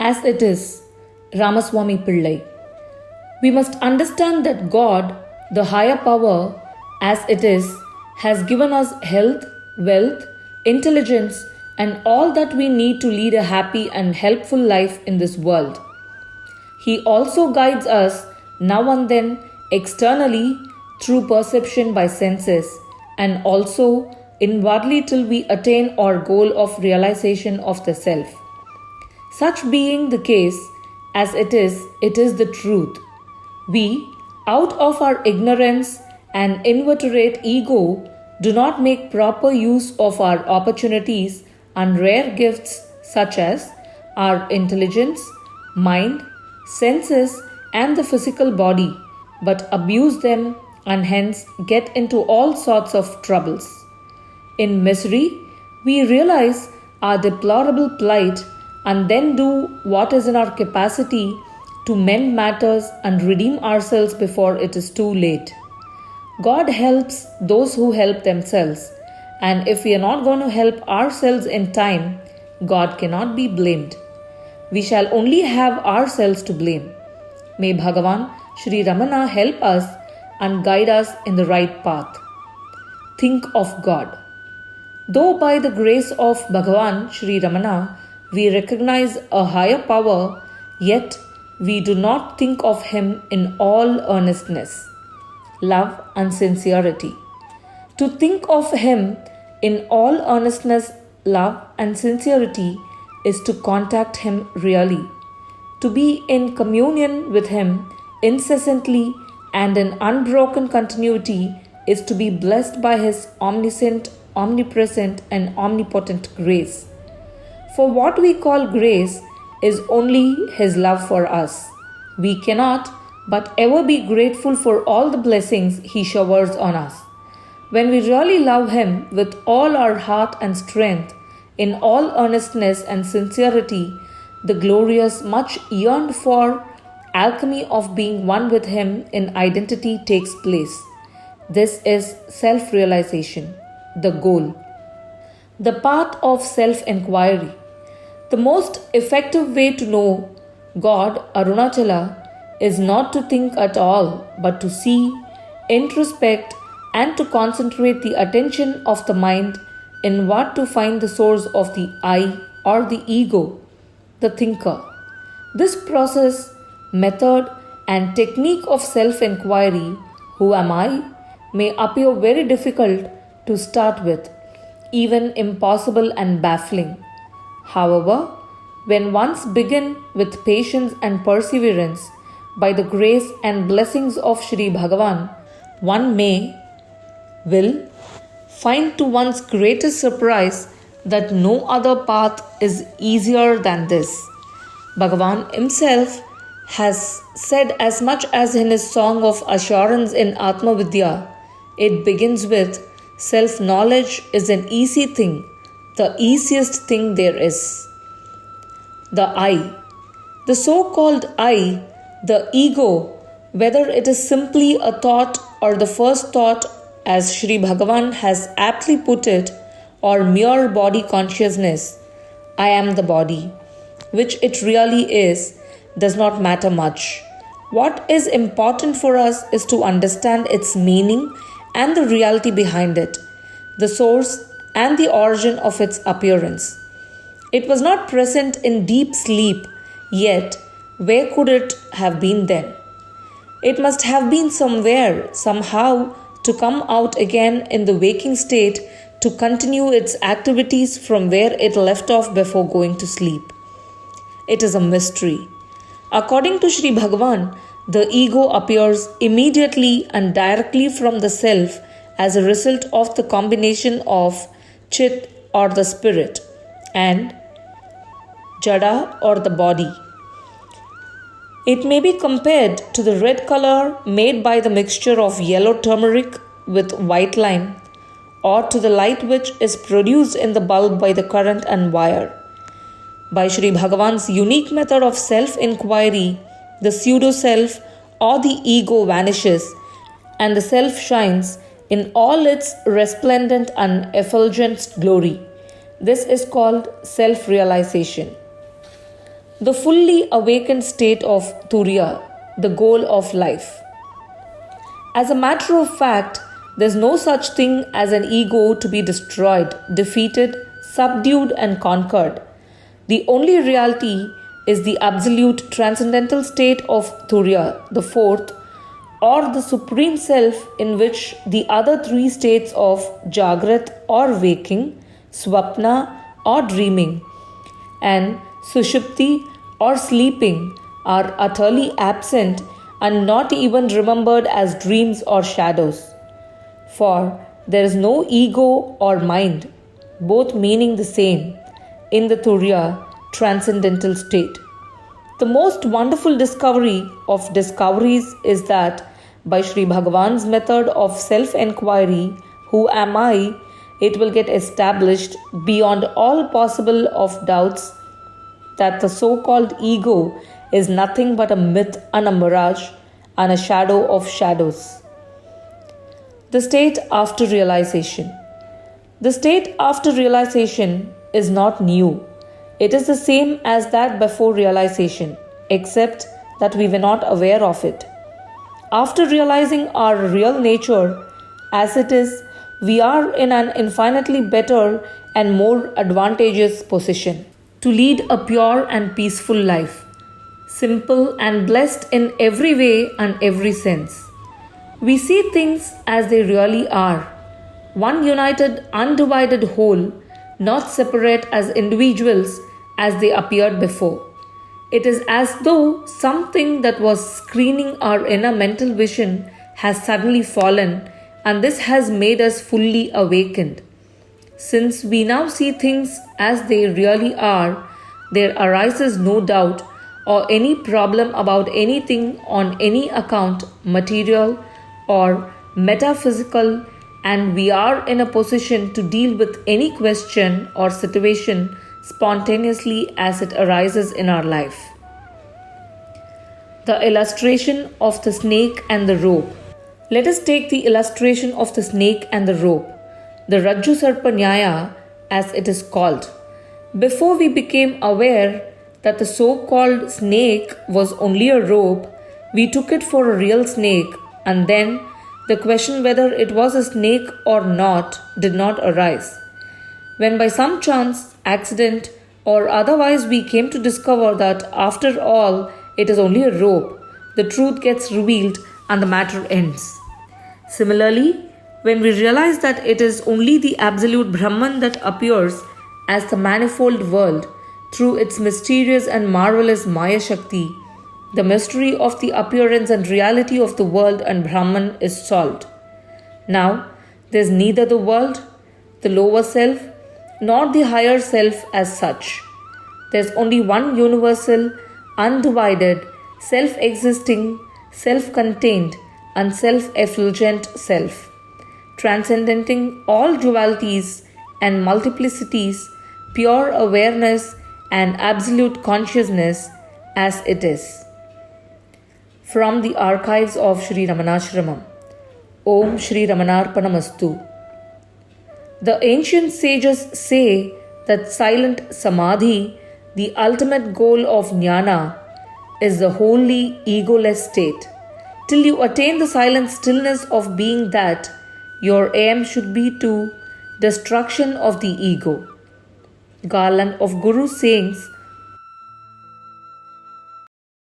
as it is. Ramaswamy Pillai. We must understand that God, the higher power, as it is, has given us health, wealth, intelligence, and all that we need to lead a happy and helpful life in this world. He also guides us now and then externally through perception by senses, and also inwardly till we attain our goal of realization of the self. Such being the case, as it is the truth. We, out of our ignorance and inveterate ego, do not make proper use of our opportunities and rare gifts such as our intelligence, mind, senses, and the physical body, but abuse them and hence get into all sorts of troubles. In misery, we realize our deplorable plight and then do what is in our capacity to mend matters and redeem ourselves before it is too late. God helps those who help themselves, and if we are not going to help ourselves in time, God cannot be blamed. We shall only have ourselves to blame. May Bhagavan Sri Ramana help us and guide us in the right path. Think of God. Though by the grace of Bhagavan Sri Ramana we recognize a higher power, yet we do not think of him in all earnestness, love and sincerity. To think of him in all earnestness, love and sincerity is to contact him really, to be in communion with him incessantly and in unbroken continuity is to be blessed by his omniscient, omnipresent and omnipotent grace. For what we call grace is only his love for us. We cannot but ever be grateful for all the blessings he showers on us. When we really love him with all our heart and strength, in all earnestness and sincerity, the glorious, much yearned for alchemy of being one with him in identity takes place. This is self-realization, the goal. The path of self-inquiry. The most effective way to know God, Arunachala, is not to think at all, but to see, introspect, and to concentrate the attention of the mind in what to find the source of the I or the ego, the thinker. This process, method, and technique of self-inquiry, who am I, may appear very difficult to start with, even impossible and baffling. However, when once begin with patience and perseverance, by the grace and blessings of Sri Bhagavan, one will find to one's greatest surprise that no other path is easier than this. Bhagavan himself has said as much as in his song of assurance in Atma Vidya. It begins with, self-knowledge is an easy thing, the easiest thing there is. The I. The so-called I, the ego, whether it is simply a thought or the first thought, as Sri Bhagavan has aptly put it, or mere body consciousness, I am the body, which it really is, does not matter much. What is important for us is to understand its meaning and the reality behind it, the source and the origin of its appearance. It was not present in deep sleep, yet where could it have been then? It must have been somewhere, somehow, to come out again in the waking state to continue its activities from where it left off before going to sleep. It is a mystery. According to Sri Bhagavan, the ego appears immediately and directly from the self as a result of the combination of Chit or the spirit and Jada or the body. It may be compared to the red color made by the mixture of yellow turmeric with white lime, or to the light which is produced in the bulb by the current and wire. By Sri Bhagavan's unique method of self-inquiry, the pseudo-self or the ego vanishes and the self shines in all its resplendent and effulgent glory. This is called self-realization. the fully awakened state of Turiya, the goal of life. As a matter of fact, there is no such thing as an ego to be destroyed, defeated, subdued, and conquered. The only reality is the absolute transcendental state of Turiya, the fourth, or the supreme self, in which the other three states of Jagrat or waking, Swapna or dreaming, and Sushupti or sleeping are utterly absent and not even remembered as dreams or shadows. For there is no ego or mind, both meaning the same, in the Turiya transcendental state. The most wonderful discovery of discoveries is that by Sri Bhagavan's method of self-enquiry, who am I, it will get established beyond all possible of doubts that the so-called ego is nothing but a myth and a mirage and a shadow of shadows. The state after realization. The state after realization is not new. It is the same as that before realization, except that we were not aware of it. After realizing our real nature as it is, we are in an infinitely better and more advantageous position to lead a pure and peaceful life, simple and blessed in every way and every sense. We see things as they really are, one united, undivided whole, not separate as individuals as they appeared before. It is as though something that was screening our inner mental vision has suddenly fallen, and this has made us fully awakened. Since we now see things as they really are, there arises no doubt or any problem about anything on any account, material or metaphysical, and we are in a position to deal with any question or situation spontaneously as it arises in our life. The illustration of the snake and the rope. Let us take the illustration of the snake and the rope, the Rajju Sarpa Nyaya as it is called. Before we became aware that the so-called snake was only a rope, we took it for a real snake, and then the question whether it was a snake or not did not arise. When by some chance, accident, or otherwise we came to discover that after all it is only a rope, the truth gets revealed and the matter ends. Similarly, when we realize that it is only the absolute Brahman that appears as the manifold world through its mysterious and marvelous Maya Shakti, the mystery of the appearance and reality of the world and Brahman is solved. Now, there is neither the world, the lower self, nor the higher self as such. There is only one universal, undivided, self-existing, self-contained, and self-effulgent self, transcending all dualities and multiplicities, pure awareness and absolute consciousness as it is. From the archives of Sri Ramanashramam. Om Shri Ramanarpanamastu. The ancient sages say that silent samadhi, the ultimate goal of jnana, is the wholly egoless state. Till you attain the silent stillness of being that, your aim should be to destruction of the ego. Garland of Guru's sayings